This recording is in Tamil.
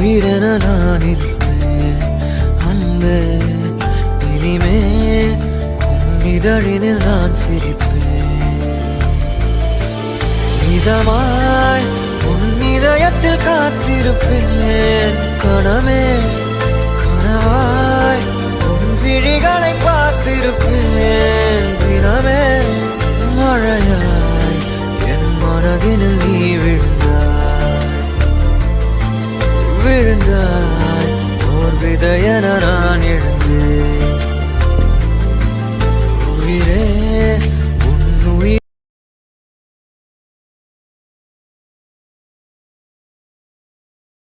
உயிரென நான் இருப்பேன் அன்பே. இனிமே உன் இதழினில் நான் சிரிப்பேன். இதமாய் உன் இதயத்தில் காத்திருப்பேன். கணமே கனவாய் உன் விழிகளை பார்த்திருப்பேன். தினமே மழையாய் என் மனதினில் நீ விழுந்தாய். ஓர் விதையென நான் எழுந்தேன்.